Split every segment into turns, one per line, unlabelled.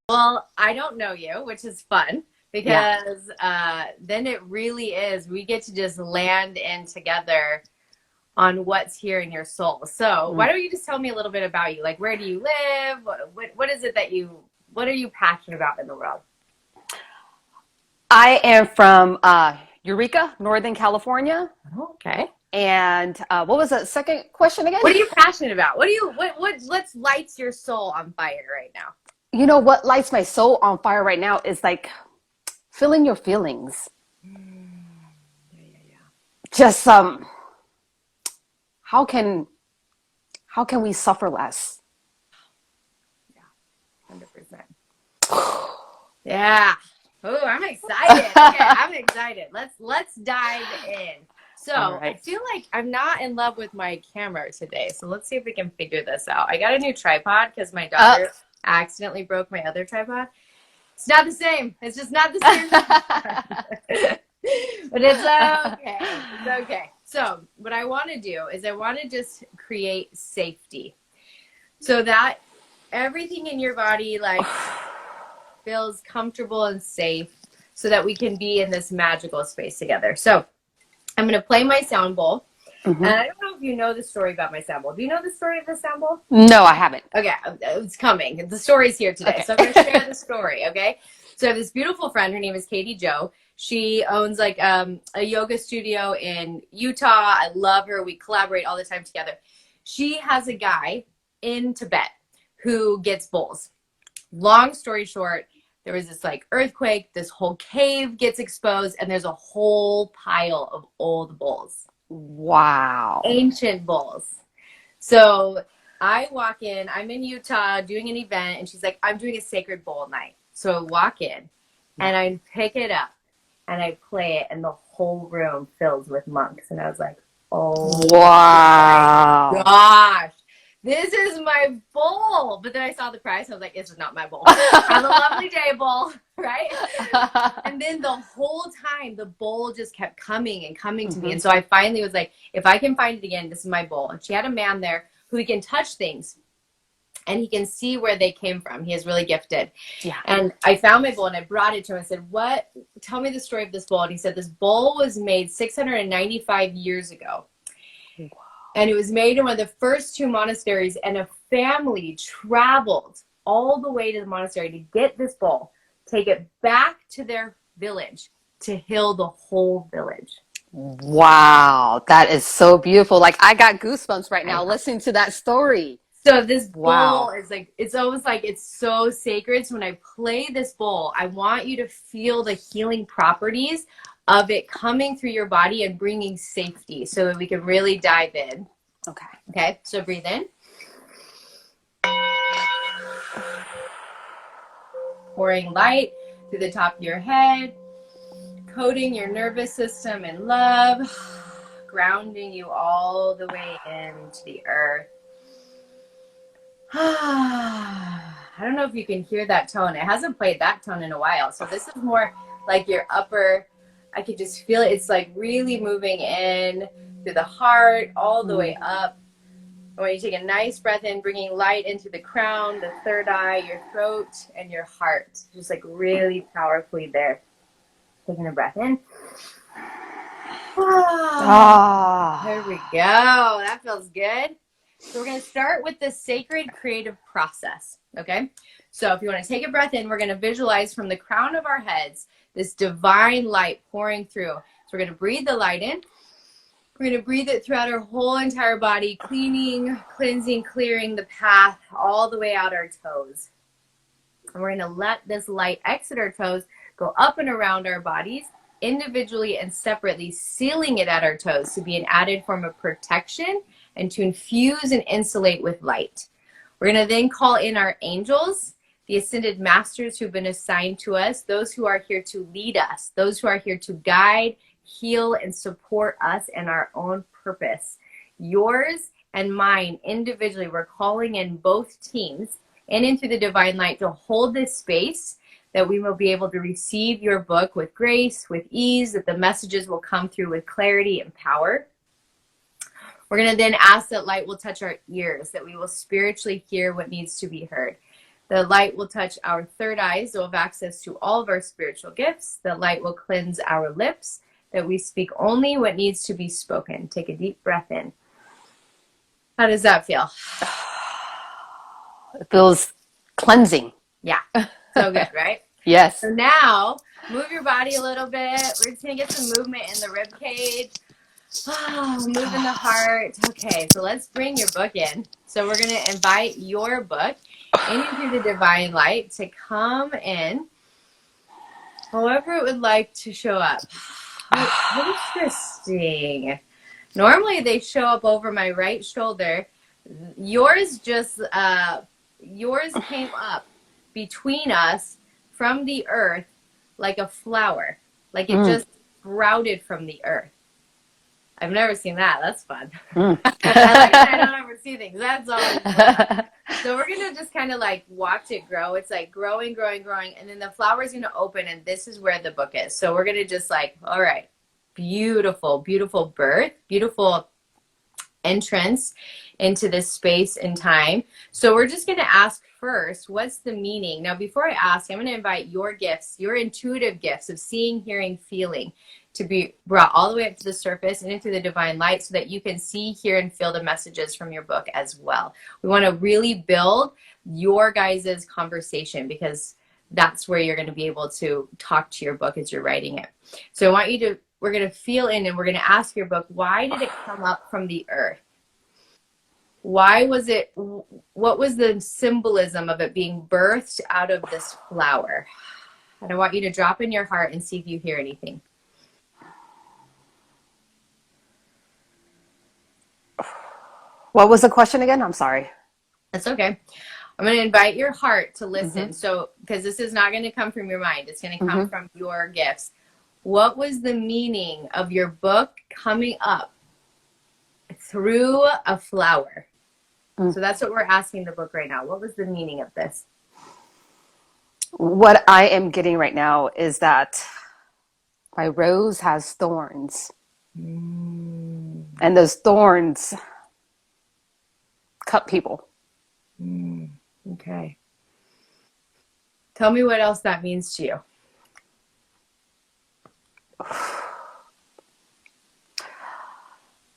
Well, I don't know you, which is fun because then it really is. We get to just land in together on what's here in your soul. So why don't you just tell me a little bit about you? Like, where do you live? What is it that what are you passionate about in the world?
I am from Eureka, Northern California.
Okay.
And what was the second question again?
What are you passionate about? What lights your soul on fire right now?
You know what lights my soul on fire right now is like feeling your feelings. Just how can we suffer less?
Yeah, 100%. Yeah. Oh, I'm excited. Okay, I'm excited. Let's dive in. So I feel like I'm not in love with my camera today. So let's see if we can figure this out. I got a new tripod because my daughter accidentally broke my other tripod. It's not the same. It's just not the same. But it's okay. It's okay. So what I want to do is I want to just create safety so that everything in your body like feels comfortable and safe so that we can be in this magical space together. So I'm going to play my sound bowl. And I don't know if you know the story about my sound bowl. Do you know the story of the sound bowl?
No, I haven't.
Okay, it's coming. The story's here today. Okay. So I'm going to share the story, okay? So I have this beautiful friend. Her name is Katie Jo. She owns like a yoga studio in Utah. I love her. We collaborate all the time together. She has a guy in Tibet who gets bowls. Long story short, there was this like earthquake. This whole cave gets exposed, and there's a whole pile of old bowls.
Wow.
Ancient bowls. So I walk in, I'm in Utah doing an event, and she's like, I'm doing a sacred bowl night. So I walk in and I pick it up and I play it, and the whole room fills with monks. And I was like, oh,
wow.
my gosh, this is my bowl. But then I saw the price. I was like, this is not my bowl. Have a lovely day, bowl. Right? And then the whole time, the bowl just kept coming and coming to me. And so I finally was like, if I can find it again, this is my bowl. And she had a man there who he can touch things and he can see where they came from. He is really gifted. Yeah. And I found my bowl and I brought it to him. I said, tell me the story of this bowl. And he said, this bowl was made 695 years ago. Wow. And it was made in one of the first two monasteries, and a family traveled all the way to the monastery to get this bowl, take it back to their village to heal the whole village.
Wow, that is so beautiful. Like, I got goosebumps right now listening to that story.
So this bowl is like, it's almost like it's so sacred. So when I play this bowl, I want you to feel the healing properties of it coming through your body and bringing safety so that we can really dive in.
Okay.
Okay, so breathe in. Pouring light through the top of your head, coating your nervous system in love, grounding you all the way into the earth. I don't know if you can hear that tone. It hasn't played that tone in a while. So this is more like your upper, I could just feel it. It's like really moving in through the heart, all the way up. And when you take a nice breath in, bringing light into the crown, the third eye, your throat, and your heart. Just like really powerfully there. Taking a breath in. There we go. That feels good. So we're going to start with the sacred creative process, okay? So if you want to take a breath in, we're going to visualize from the crown of our heads this divine light pouring through. So we're going to breathe the light in. We're going to breathe it throughout our whole entire body, cleaning, cleansing, clearing the path all the way out our toes. And we're going to let this light exit our toes, go up and around our bodies, individually and separately, sealing it at our toes to be an added form of protection and to infuse and insulate with light. We're going to then call in our angels, the ascended masters who've been assigned to us, those who are here to lead us, those who are here to guide, heal, and support us in our own purpose. Yours and mine individually, we're calling in both teams and into the divine light to hold this space that we will be able to receive your book with grace, with ease, that the messages will come through with clarity and power. We're going to then ask that light will touch our ears, that we will spiritually hear what needs to be heard. The light will touch our third eye, so we'll have access to all of our spiritual gifts. The light will cleanse our lips, that we speak only what needs to be spoken. Take a deep breath in. How does that feel?
It feels cleansing.
Yeah, so good, right?
Yes.
So now, move your body a little bit. We're just going to get some movement in the rib cage. Moving the heart. Okay, so let's bring your book in. So we're going to invite your book into the divine light to come in however it would like to show up. Interesting. Normally they show up over my right shoulder. Yours came up between us from the earth like a flower, like it just sprouted from the earth. I've never seen that. That's fun. I like that I don't ever see things. That's always fun. So we're going to just kind of like watch it grow. It's like growing, growing, growing. And then the flower is going to open, and this is where the book is. So we're going to just like, all right, beautiful, beautiful birth, beautiful entrance into this space and time. So we're just going to ask first, what's the meaning? Now, before I ask, I'm going to invite your gifts, your intuitive gifts of seeing, hearing, feeling, to be brought all the way up to the surface and into the divine light so that you can see, hear, and feel the messages from your book as well. We want to really build your guys' conversation, because that's where you're going to be able to talk to your book as you're writing it. So I want you to, we're going to feel in, and we're going to ask your book, why did it come up from the earth? Why was it, what was the symbolism of it being birthed out of this flower? And I want you to drop in your heart and see if you hear anything.
What was the question again? I'm sorry.
That's okay. I'm going to invite your heart to listen. So, because this is not going to come from your mind. It's going to come from your gifts. What was the meaning of your book coming up through a flower? So that's what we're asking the book right now. What was the meaning of this?
What I am getting right now is that my rose has thorns. And those thorns cut people.
Okay. Tell me what else that means to you.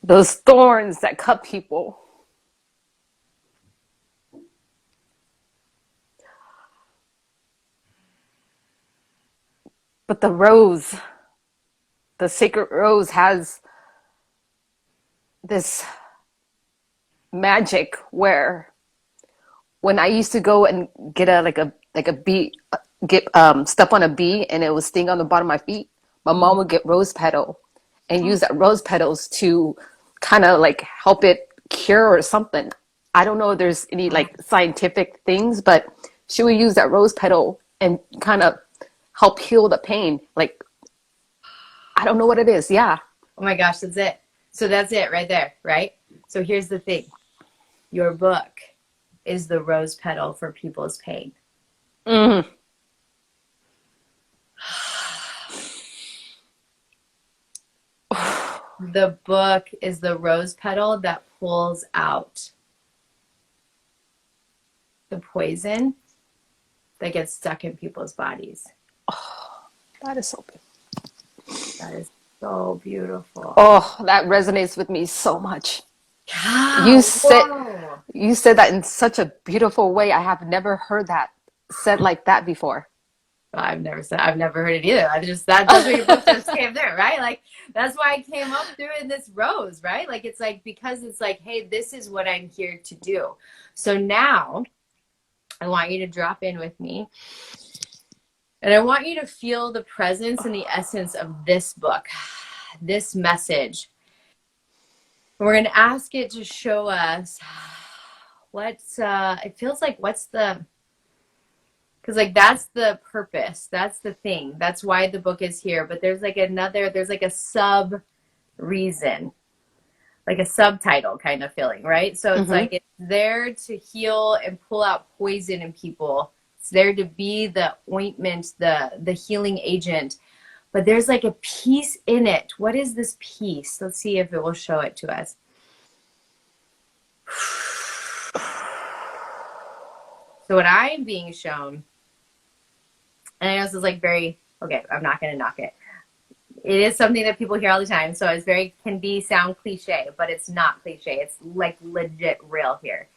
Those thorns that cut people. But the rose, the sacred rose, has this magic where when I used to go and get a bee, step on a bee and it would sting on the bottom of my feet, my mom would get rose petal and use that rose petals to kind of like help it cure or something. I don't know if there's any like scientific things, but she would use that rose petal and kind of help heal the pain. Like, I don't know what it is. Yeah.
Oh my gosh, that's it. So that's it right there, right? So here's the thing. Your book is the rose petal for people's pain.
Mm-hmm.
The book is the rose petal that pulls out the poison that gets stuck in people's bodies.
Oh, that is so beautiful.
That is so beautiful.
Oh, that resonates with me so much.
Wow.
You said that in such a beautiful way. I have never heard that said like that before.
I've never heard it either. That's what your book just came there, right? Like, that's why I came up through in this rose, right? Like, it's like, because it's like, hey, this is what I'm here to do. So now I want you to drop in with me. And I want you to feel the presence and the essence of this book, this message. We're going to ask it to show us it feels like because like that's the purpose, that's the thing, that's why the book is here. But there's like a sub reason, like a subtitle kind of feeling, right? So it's like it's there to heal and pull out poison in people's It's there to be the ointment, the healing agent. But there's like a piece in it. What is this piece? Let's see if it will show it to us. So what I'm being shown, and I know this is like very, okay, I'm not going to knock it. It is something that people hear all the time. So it's sound cliche, but it's not cliche. It's like legit real here.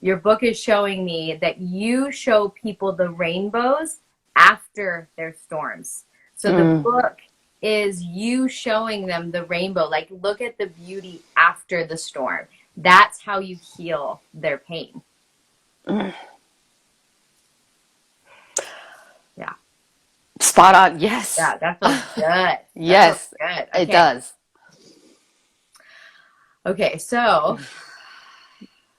Your book is showing me that you show people the rainbows after their storms. So the book is you showing them the rainbow. Like, look at the beauty after the storm. That's how you heal their pain. Yeah.
Spot on. Yes.
Yeah, that feels good.
Yes,
feels good. Okay.
it does.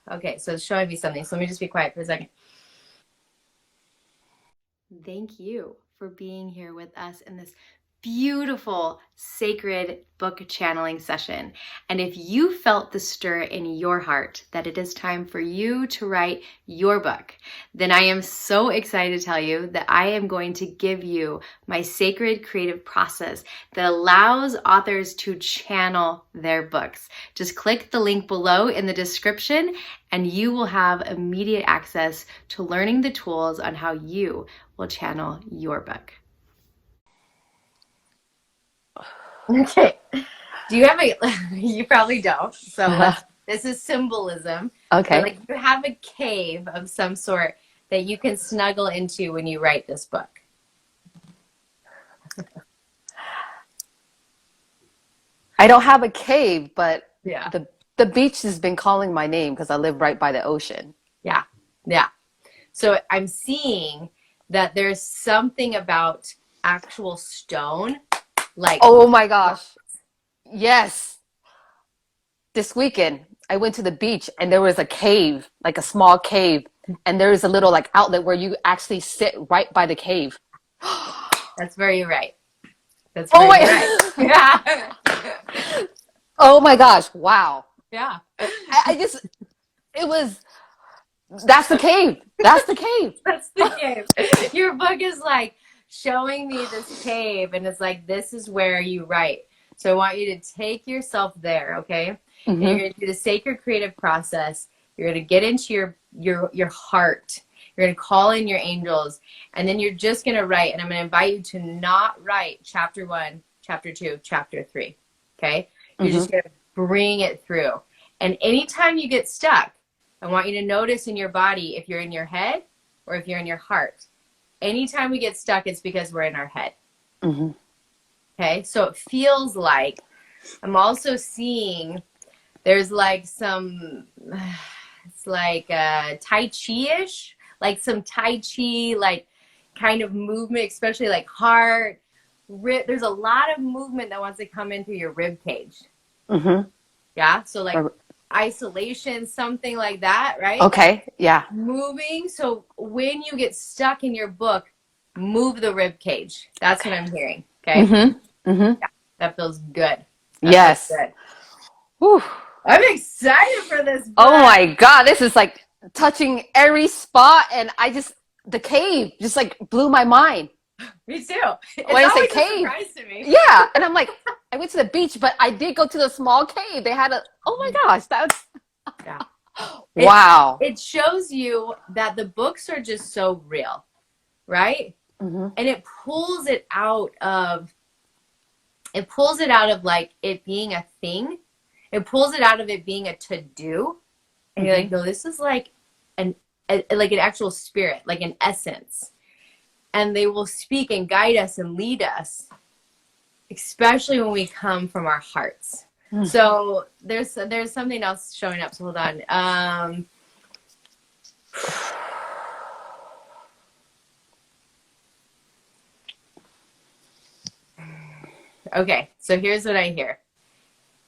Okay, so it's showing me something. So let me just be quiet for a second. Thank you for being here with us in this beautiful sacred book channeling session. And if you felt the stir in your heart that it is time for you to write your book, then I am so excited to tell you that I am going to give you my sacred creative process that allows authors to channel their books. Just click the link below in the description and you will have immediate access to learning the tools on how you will channel your book. Okay. Do you have you probably don't. So this is symbolism.
Okay.
So like you have a cave of some sort that you can snuggle into when you write this book.
I don't have a cave, but
Yeah.
the beach has been calling my name because I live right by the ocean.
Yeah. Yeah. So I'm seeing that there's something about actual stone. Like,
oh my gosh. Yes. This weekend, I went to the beach and there was a cave, like a small cave. And there is a little like outlet where you actually sit right by the cave.
That's very right. That's very right. Yeah.
Oh my gosh. Wow.
Yeah.
That's the cave. That's the cave.
That's the cave. Your book is like showing me this cave and it's like, this is where you write. So I want you to take yourself there, okay? And you're going to do the sacred creative process. You're going to get into your heart. You're going to call in your angels. And then you're just going to write. And I'm going to invite you to not write chapter 1, chapter 2, chapter 3, okay? You're just going to bring it through. And anytime you get stuck, I want you to notice in your body if you're in your head or if you're in your heart. Anytime we get stuck, it's because we're in our head. Okay, so it feels like I'm also seeing there's like some, it's like Tai Chi-ish, like some Tai Chi, like kind of movement, especially like heart. There's a lot of movement that wants to come in through your rib cage. Yeah, so like isolation, something like that, right?
Okay, yeah.
Moving. So when you get stuck in your book, move the rib cage. That's what I'm hearing. Okay. Yeah, that feels good.
Yes.
Feels good.
Whew.
I'm excited for this book.
Oh my God, this is like touching every spot, and the cave just like blew my mind.
Me too. It's
when I say
always
cave,
a surprise to me.
Yeah, and I'm like, I went to the beach, but I did go to the small cave. They had oh my gosh, that's
yeah.
Wow.
It shows you that the books are just so real, right? And it pulls it out of like it being a thing. It pulls it out of it being a to-do. And you're like, no, this is like like an actual spirit, like an essence. And they will speak and guide us and lead us, especially when we come from our hearts. So there's something else showing up. So hold on. Okay, so here's what I hear.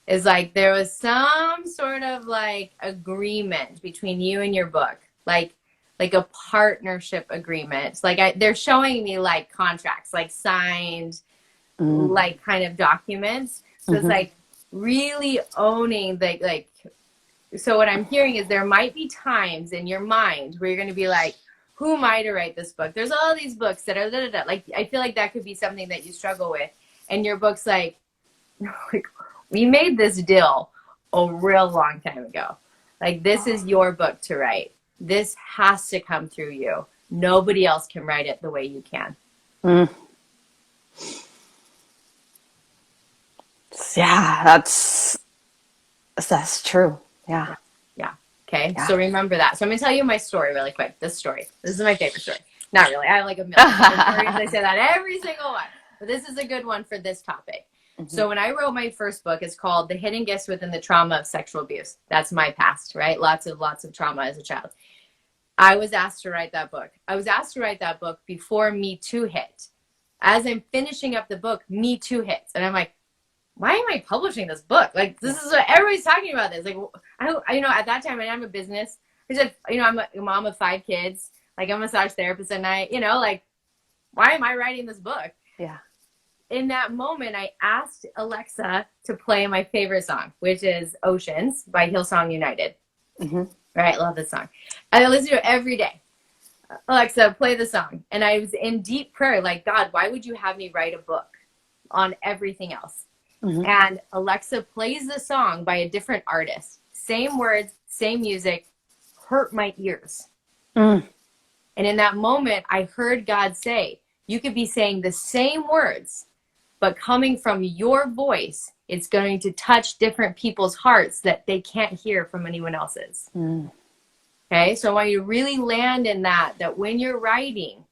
Is like there was some sort of like agreement between you and your book, like a partnership agreement. Like they're showing me like contracts, like signed, like kind of documents. So it's like really owning so what I'm hearing is there might be times in your mind where you're going to be like, who am I to write this book? There's all these books that are like, I feel like that could be something that you struggle with. And your book's like, we made this deal a real long time ago. Like, this is your book to write. This has to come through you. Nobody else can write it the way you can.
Mm. Yeah, that's true. Yeah.
Yeah. Okay.
Yeah.
So remember that. So I'm going to tell you my story really quick. This is my favorite story. Not really. I have like a million stories. I say that every single one. But this is a good one for this topic. Mm-hmm. So when I wrote my first book, it's called The Hidden Gifts Within the Trauma of Sexual Abuse. That's my past, right? Lots of trauma as a child. I was asked to write that book. I was asked to write that book before Me Too hit. As I'm finishing up the book, Me Too hits. And I'm like, why am I publishing this book? Like, this is what everybody's talking about this. Like, at that time, I have a business. I said, I'm a mom of 5 kids. Like, I'm a massage therapist at night. Like, why am I writing this book?
Yeah.
In that moment, I asked Alexa to play my favorite song, which is Oceans by Hillsong United. Mm-hmm. Right? I love this song. I listen to it every day. Alexa, play the song. And I was in deep prayer, like, God, why would you have me write a book on everything else? Mm-hmm. And Alexa plays the song by a different artist. Same words, same music, hurt my ears. Mm. And in that moment, I heard God say, you could be saying the same words, but coming from your voice, it's going to touch different people's hearts that they can't hear from anyone else's. Mm. Okay, so I want you to really land in that when you're writing,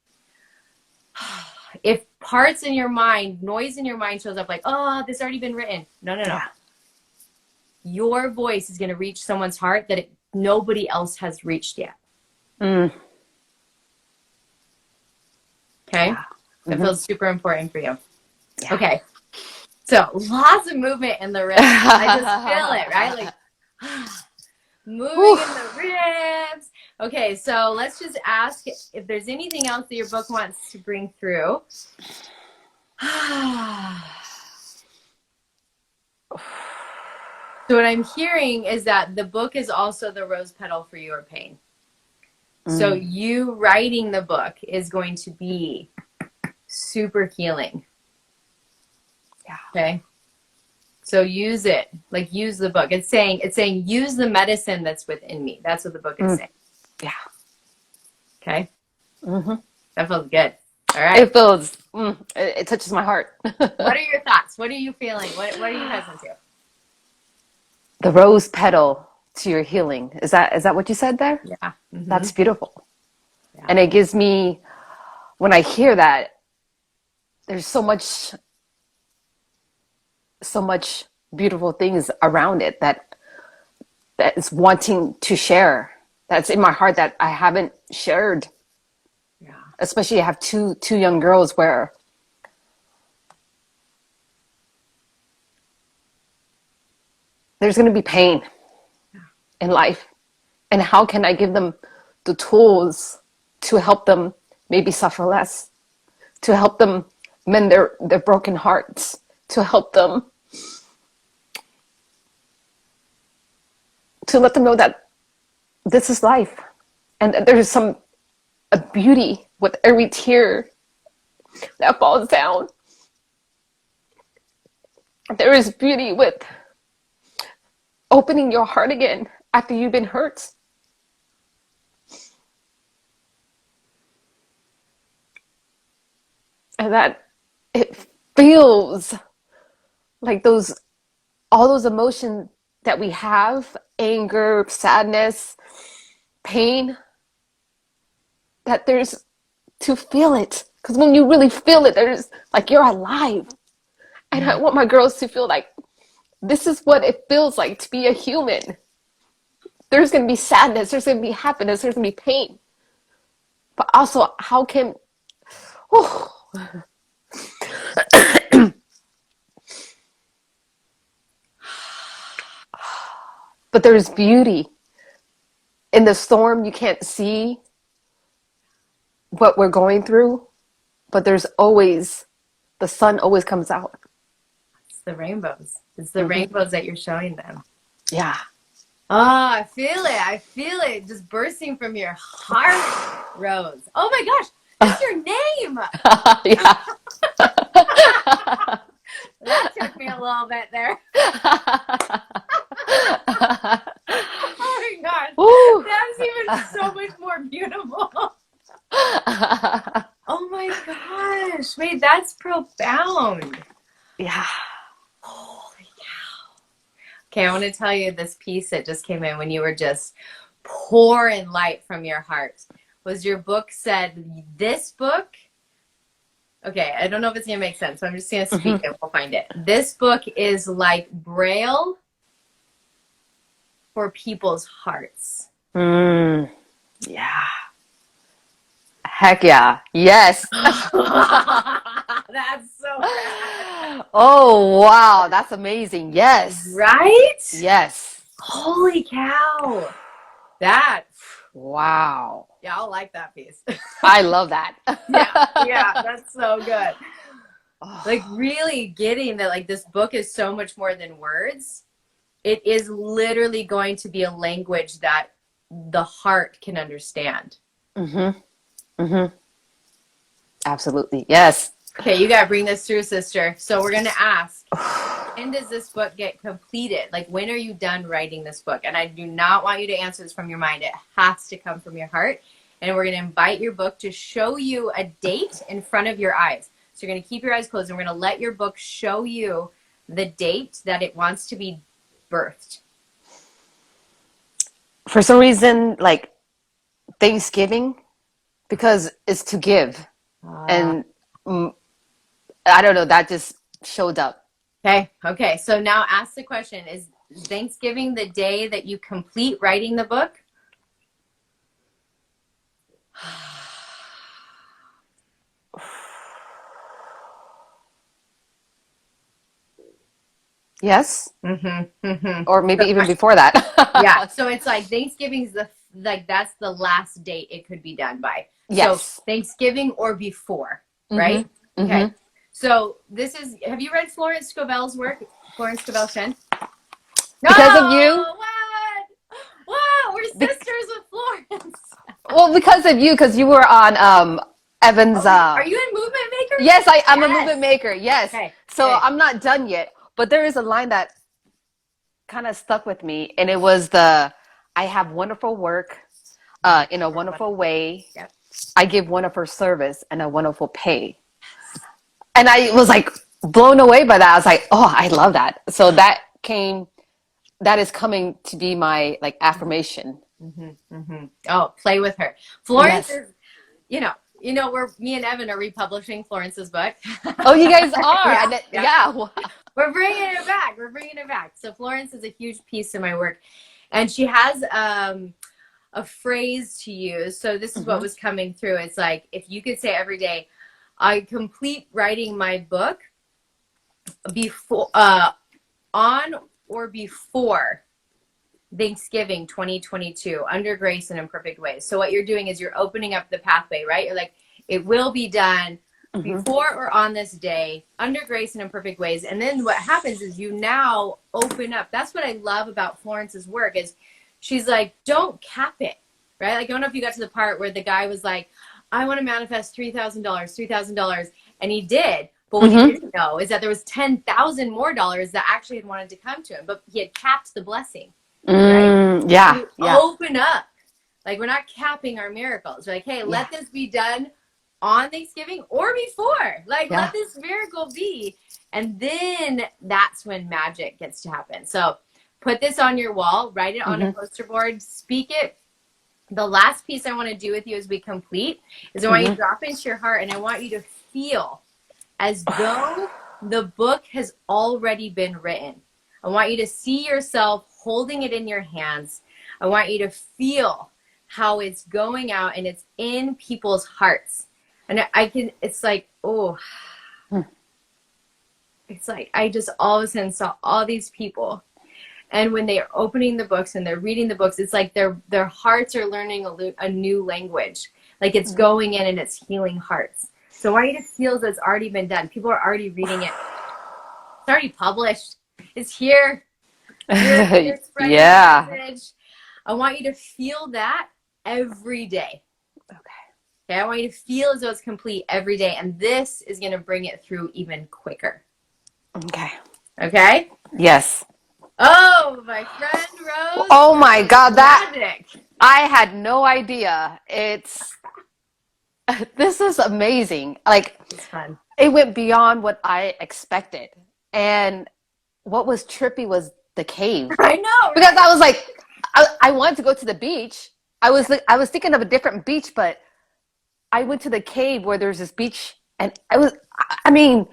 if parts in your mind, noise in your mind shows up like, oh, this already been written. No. Yeah. Your voice is going to reach someone's heart that nobody else has reached yet. Mm. Okay? Yeah. That feels super important for you. Yeah. Okay. So lots of movement in the ribs. I just feel it, right? Like moving in the ribs. Okay, so let's just ask if there's anything else that your book wants to bring through. So what I'm hearing is that the book is also the rose petal for your pain. Mm. So you writing the book is going to be super healing. Yeah. Okay. So use it. Like, use the book. It's saying use the medicine that's within me. That's what the book is saying.
Yeah.
Okay. Mm-hmm. That feels good. All right.
It feels. It touches my heart.
What are your thoughts? What are you feeling? What are you listening to?
The rose petal to your healing. Is that what you said there?
Yeah. Mm-hmm.
That's beautiful. Yeah. And it gives me, when I hear that, there's so much beautiful things around it that is wanting to share. That's in my heart that I haven't shared. Yeah. Especially I have two young girls where there's going to be pain in life. And how can I give them the tools to help them maybe suffer less, to help them mend their broken hearts, to help them, to let them know that this is life and that there's a beauty with every tear that falls down. There is beauty with opening your heart again after you've been hurt. And that it feels like all those emotions that we have, anger, sadness, pain, that there's to feel it. Because when you really feel it, there's like you're alive. And I want my girls to feel like this is what it feels like to be a human. There's going to be sadness, there's going to be happiness, there's going to be pain. But also, how can... But there's beauty. In the storm, you can't see what we're going through, but there's always, the sun always comes out.
It's the rainbows. It's the rainbows that you're showing them.
Yeah.
Oh, I feel it. I feel it just bursting from your heart, Rose. Oh my gosh, that's your name.
Yeah.
That took me a little bit there. Oh my gosh,
Woo.
that's even so much more beautiful. Oh my gosh, wait, that's profound.
Yeah.
Holy cow. Okay, I want to tell you this piece that just came in when you were just pouring light from your heart. Was your book said, this book? Okay, I don't know if it's going to make sense, so I'm just going to speak and we'll find it. This book is like Braille for people's hearts.
Mm, yeah. Heck yeah. Yes.
That's so bad.
Oh, wow. That's amazing. Yes.
Right?
Yes.
Holy cow. That.
Wow.
Yeah, I'll like that piece.
I love that.
Yeah, that's so good. Like really getting that like this book is so much more than words. It is literally going to be a language that the heart can understand.
Mm-hmm. Mm-hmm. Absolutely. Yes.
Okay, you got to bring this through, sister. So we're going to ask, when does this book get completed? Like, when are you done writing this book? And I do not want you to answer this from your mind. It has to come from your heart. And we're going to invite your book to show you a date in front of your eyes. So you're going to keep your eyes closed and we're going to let your book show you the date that it wants to be birthed.
For some reason, like Thanksgiving, because it's to give. And I don't know, that just showed up.
Okay. So now ask the question, is Thanksgiving the day that you complete writing the book?
Yes.
Mm-hmm, mm-hmm.
Or maybe even before that.
Yeah. So it's like Thanksgiving's that's the last date it could be done by.
Yes.
So Thanksgiving or before, right?
Mm-hmm.
Okay.
Mm-hmm.
So have you read Florence Scovel's work? Florence Scovel Shen?
Because of you?
What? Wow, we're sisters with Florence.
Well, because of you, because you were on Evan's.
Are you in Movement Maker?
Yes, I'm a movement maker. Yes.
Okay.
So I'm not done yet, but there is a line that kind of stuck with me, and it was I have wonderful work in a wonderful way.
Yep.
I give wonderful service and a wonderful pay. And I was like blown away by that. I was like, oh, I love that. So that is coming to be my like affirmation.
Mm-hmm, mm-hmm. Oh, play with her. Florence
Yes.
is, me and Evan are republishing Florence's book.
Oh, you guys are. Yeah.
We're bringing it back. So Florence is a huge piece of my work. And she has a phrase to use. So this is what was coming through. It's like, if you could say every day, I complete writing my book before, on or before Thanksgiving 2022, under grace and in perfect ways. So what you're doing is you're opening up the pathway, right? You're like, it will be done before or on this day, under grace and in perfect ways. And then what happens is you now open up. That's what I love about Florence's work is she's like, don't cap it, right? Like, I don't know if you got to the part where the guy was like, I want to manifest $3,000, and he did. But what he didn't know is that there was $10,000 more dollars that actually had wanted to come to him, but he had capped the blessing. Right?
Yeah.
Open up. Like, we're not capping our miracles. We're like, hey, let this be done on Thanksgiving or before. Like, let this miracle be. And then that's when magic gets to happen. So put this on your wall, write it on a poster board, speak it. The last piece I want to do with you as we complete is I want you to drop into your heart and I want you to feel as though the book has already been written. I want you to see yourself holding it in your hands. I want you to feel how it's going out and it's in people's hearts. And it's like, it's like I just all of a sudden saw all these people. And when they are opening the books and they're reading the books, it's like their hearts are learning a new language. Like it's going in and it's healing hearts. So I want you to feel that it's already been done. People are already reading it. It's already published. It's here. You're spreading
Yeah.
the message. I want you to feel that every day. Okay, I want you to feel as though it's complete every day, and this is going to bring it through even quicker.
Okay.
Okay?
Yes.
Oh, my friend Rose.
Oh my God, that
magic.
I had no idea. This is amazing. Like,
It's fun.
it went beyond what I expected. And what was trippy was the cave.
I know,
Because
right?
I was like, I wanted to go to the beach. I was thinking of a different beach, but I went to the cave where there's this beach, and I mean,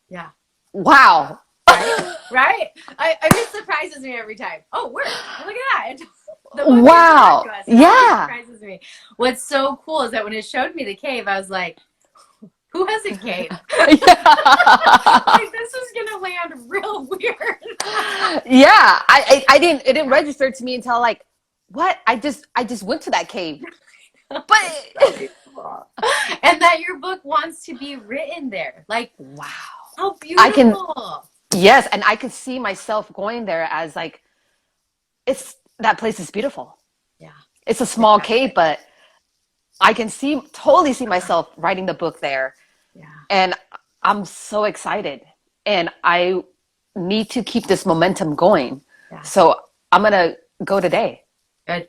Yeah.
wow.
Right? Right? It surprises me every time. Oh, work. Look at that. The book
Wow.
to us.
Yeah.
Surprises me. What's so cool is that when it showed me the cave, I was like, who has a cave? Like, this is gonna land real weird.
Yeah. It didn't register to me until like, what? I just went to that cave. But
And that your book wants to be written there. Like,
wow.
how
I can
beautiful.
Yes, and I could see myself going there as like that place is beautiful.
Yeah.
It's a small cave, but I can totally see myself writing the book there.
Yeah.
And I'm so excited. And I need to keep this momentum going.
Yeah.
So I'm gonna go today.
Good.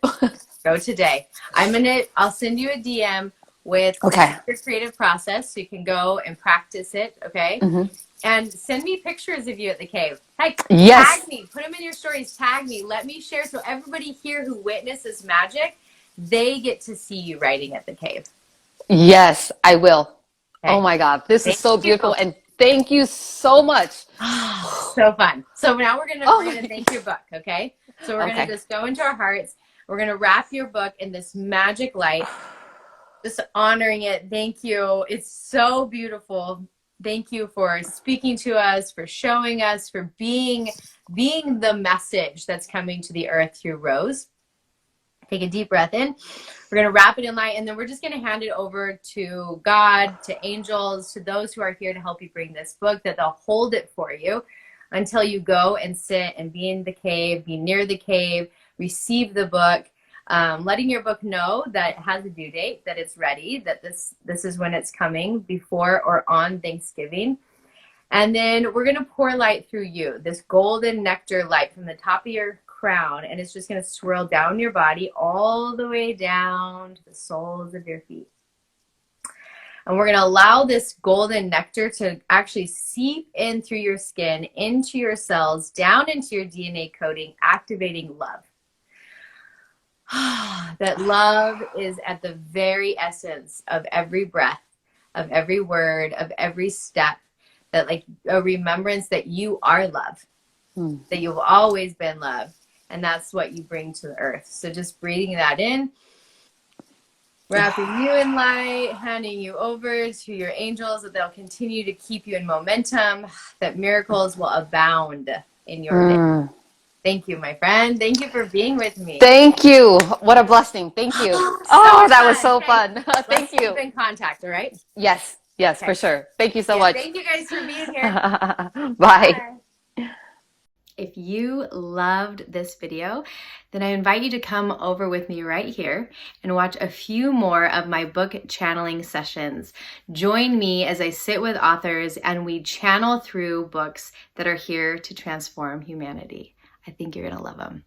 Go today. I'll send you a DM with your creative process so you can go and practice it, okay?
Mm-hmm.
And send me pictures of you at the cave. Heck,
Yes.
tag me. Put them in your stories. Tag me. Let me share so everybody here who witnesses magic, they get to see you writing at the cave.
Yes, I will.
Okay.
Oh my God. This is so beautiful. And thank you so much.
So fun. So now we're gonna thank your book, okay? So we're gonna just go into our hearts. We're gonna wrap your book in this magic light. Just honoring it. Thank you. It's so beautiful. Thank you for speaking to us, for showing us, for being the message that's coming to the earth through Rose. Take a deep breath in. We're going to wrap it in light, and then we're just going to hand it over to God, to angels, to those who are here to help you bring this book, that they'll hold it for you until you go and sit and be in the cave, be near the cave, receive the book, letting your book know that it has a due date, that it's ready, that this is when it's coming, before or on Thanksgiving. And then we're going to pour light through you, this golden nectar light from the top of your crown, and it's just going to swirl down your body all the way down to the soles of your feet. And we're going to allow this golden nectar to actually seep in through your skin, into your cells, down into your DNA coding, activating love. That love is at the very essence of every breath, of every word, of every step. That, like, a remembrance that you are love, that you've always been love, and that's what you bring to the earth. So just breathing that in, wrapping you in light, handing you over to your angels, that they'll continue to keep you in momentum, that miracles will abound in your day. Thank you, my friend. Thank you for being with me.
Thank you. What a blessing. Thank you. That was so fun. Thank you.
Keep in contact, all right?
Yes, for sure. Thank you so much.
Thank you guys for being here.
Bye.
If you loved this video, then I invite you to come over with me right here and watch a few more of my book channeling sessions. Join me as I sit with authors and we channel through books that are here to transform humanity. I think you're going to love them.